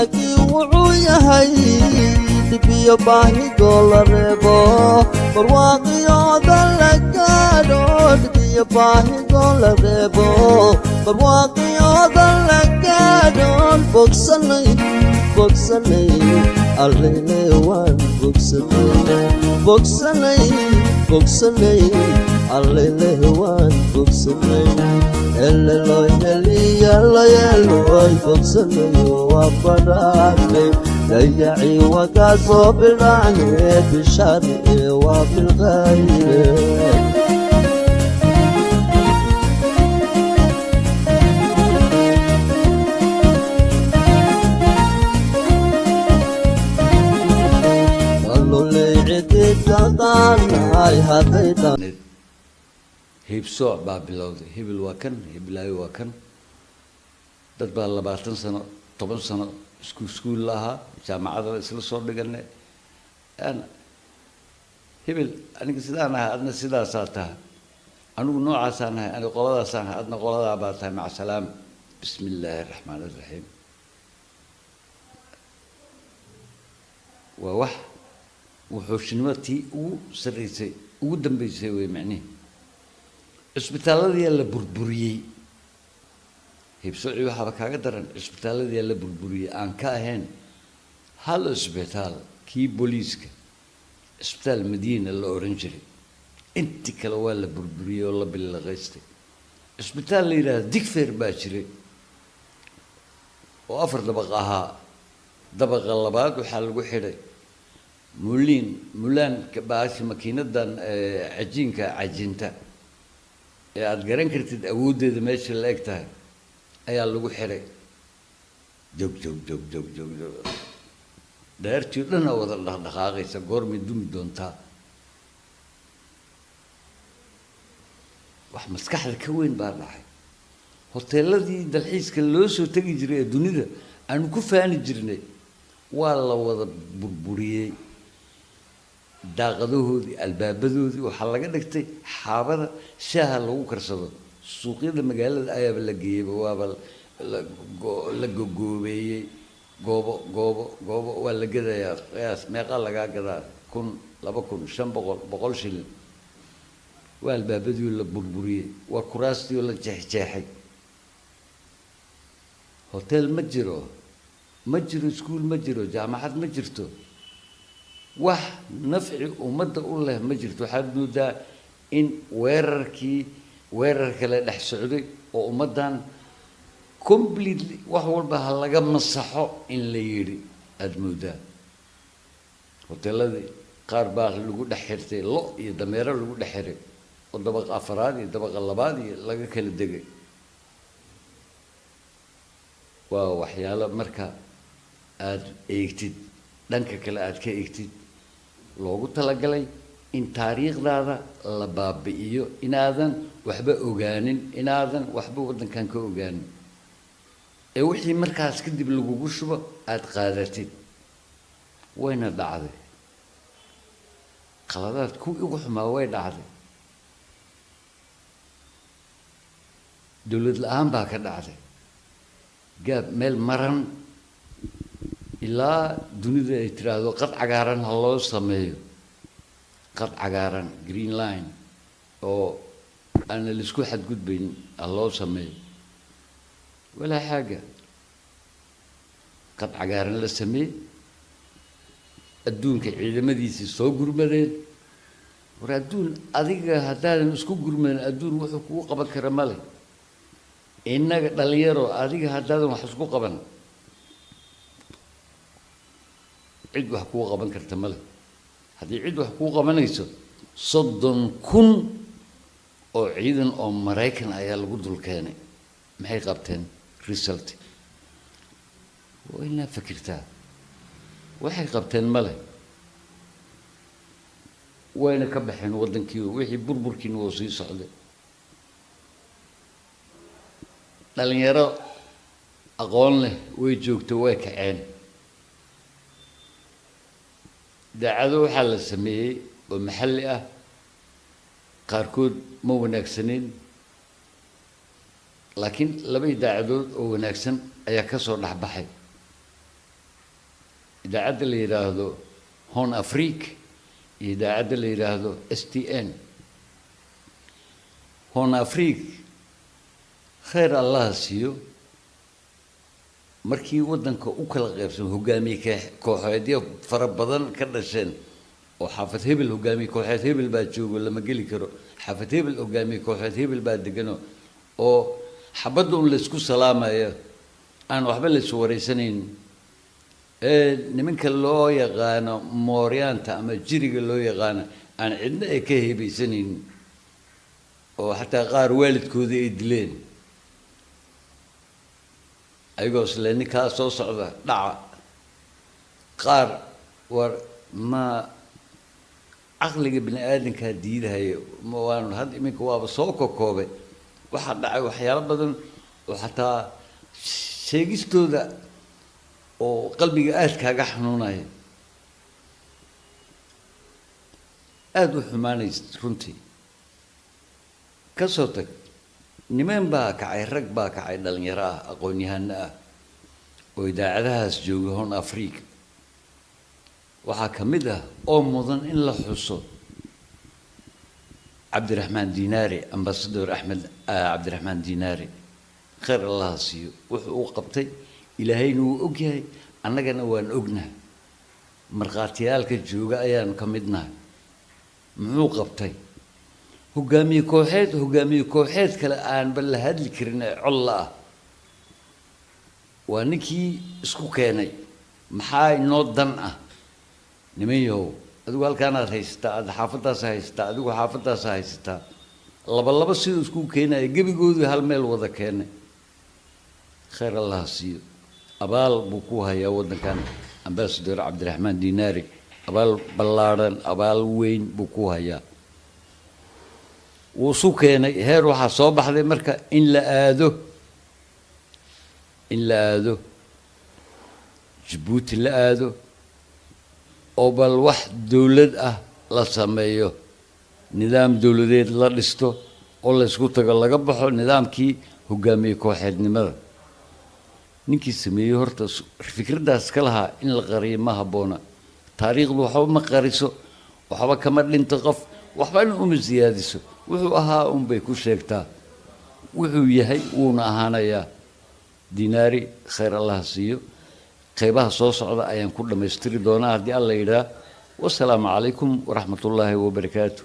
wanaagi wuxuu yahay dibiyo baahi goolareebo barwaaqiyooda la gaadho dibiyo baahi goolareebo barwaaqiyooda la gaadho bogsanay bogsanay allele waan bogsanay bogsanay bogsanay allele waan bogsanay elloy eliyaloy bogsanay waa badhaanay dayaci wakaa soo bidhaanay bishari waa bilqayre هيبسوع بابلود هيبل وكن هيبلاي وكن تتبع 20 سنة 10 سنة سكول لها جامعة الإسلام صور دقلنا أنا هيبل أنا كسيدانا أنا سيدا ساتها أنا نوع سانها أنا قلدا سانها أنا قلدا باتها مع السلام بسم الله الرحمن الرحيم ووح وحوشنوتي وسريتي ودم بيسوي معنيه isbitaaladii la burburiyay hibsooci waxa ka daran isbitaaladii la burburiyay aan ka ahayn hal isbitaal kii booliiska isbitaal Madiina la oran jiray intii kale waa la burburiyay oo la bilaqaystay isbitaal la yiraahdo Digfeer baa jiray oo 4 dabaq ahaa dabaqa labaad waxa lagu xidhay mulaan ka baashi makiinadan cajiinka cajinta aad garan kartid awoodeeda meesha la egtahay ayaa lagu xiray jog daartii dhan wada dhaqaaqaysa goormi dumi doontaa wax maskaxda ka weyn baa dhacay hoteeladii dalxiiska loo soo tagi jiray dunida aan ku faani jirnay waa la wada burburiyay daaqadahoodii albaabadoodii waxa laga dhigtay xaabada shaaha lagu karsado suuqyada magaalada ayaa la geeyay waaba la gogoobeyay goobo waa la gadayaa qiyaas meeqa laga gadaa 1000 2500 100 shilin waa albaabadii la burburiyay waa kuraastii la jeexjeexay hotel ma jiro iskuul ma jiro jaamacad ma jirto wax nafci umada u leh ma jirto waxa moodaa in weerarka la dhex socday oo umadan completely wax walba laga masaxo in la yiri aad moodaa hoteeladii qaar baa lagu dhex xirtay lo iyo dameero lagu dhex xiray oo dabaq afraad iyo dabaq labaad iyo laga kala degay waa waxyaalo marka aad eegtid dhanka kale aad ka eegtid loogu talagalay in taariikhdaada la baabi'iyo inaadan waxba ogaanin inaadan waxba wadankan ka ogaanin ee wixii markaas kadib lagu shubo aad qaadatid wayna dhacday qaladaad ku ugu xumaa way dhacday dawlad la'aan baa ka dhacday gaab meel maran ilaa dunida ay tiraahdo qad cagaaran ha loo sameeyo qad cagaaran green line oo aan la isku xadgudbayn ha loo sameeyo wala xaaga qad cagaaran la sameeyo adduunka ciidamadiisa soo gurmadeen war adduun adiga hadaadan isku gurmadeen adduun wuxuu ku qaban kara male inaga dhalinyaro adiga hadaadan wax isku qaban cid wax ku qaban karta male hadii cid wax ku qabanayso 30,000 oo ciidan oo Mareykan ayaa lagu dul keenay maxay qabteen result wayna fikirtaa waxay qabteen male wayna ka baxeen wadankii wixii burburkiina oo sii socday dhalinyaro aqoon leh way joogto way kaceen daacado waxa la sameeyay oo maxalli ah qaarkood ma wanaagsaneyn laakiin laba daacadood oo wanaagsan ayaa ka soo dhaxbaxay idaacadda la yidhaahdo Horn Afrique iyo idaacadda la yidhaahdo STN. Horn Afrique khayr allah siiyo markii waddanka u kala qaybsan hogaamiye kooxeedyo fara badan ka dhasheen oo xaafad hebel hogaamiye kooxeed hebel baa joogo lama geli karo, xaafad hebel hogaamiye kooxeed hebel baa degano, oo xabadda un laysku salaamayo aan waxba laysu wareysanayn. nimanka loo yaqaano mooryaanta ama jiriga loo yaqaano aan cidna ay ka heebaysanin, oo xataa qaar waalidkooda ay dileen ayagoo isla ninkaa soo socda dhaca. qaar war ma caqliga bini aadankaa diidahayo ma waanu hadda iminka waaba soo kokoobay waxaa dhacay waxyaalo badan oo xataa sheegistooda oo qalbiga aad kaaga xanuunaya, aada u xumaanaysa runtii. ka soo tag niman baa kacay, rag baa kacay, dhalinyaro ah, aqoon-yahano ah oo idaacadahaas jooga Horn Afrique. waxaa ka mid ah oo mudan in la xuso cabdiraxmaan diinaari, ambasador axmed cabdiraxmaan diinaari, khayr allah siiyo. wuxuu u qabtay ilaahayna wuu ogyahay, annagana waan ognahay, markhaatiyaalka jooga ayaanu ka midnahay. muxuu qabtay? hogaamiye kooxeed kale aanba la hadli karin ee colla ah waa ninkii isku keenay. maxaa inoo dan ah? niman yahow, adigu halkaanaad haysataa, aad xaafaddaas haysataa, adigu xaafaddaas haysataa, laba siduu isku keenaya gebigoodii hal meel wada keenay. khayr allah siiyo, abaal buu ku hayaa waddankan ambasador cabdiraxmaan diinaari, abaal ballaadhan, abaal weyn buu ku hayaa. wuu isu keenay heer waxaa soo baxday marka in la aado Jabuuti la aado oo bal wax dowlad ah la sameeyo, nidaam dowladeed la dhisto oo la isku tago, laga baxo nidaamkii hogaamiye kooxeednimada. ninkii sameeyey horta fikraddaas ka lahaa in la qariyo ma habboona. taariikhdu waxba ma qariso, waxba kama dhinto qof, waxbana uma siyaadiso. wuxuu ahaa unbay ku sheegtaa, wuxuu yahay wuuna ahaanayaa. diinaari khayr allah siiyo. qaybaha soo socda ayaan ku dhammaystiri doonaa haddii alla yidhaah. wasalaamu calaykum waraxmatullaahi wabarakaatu.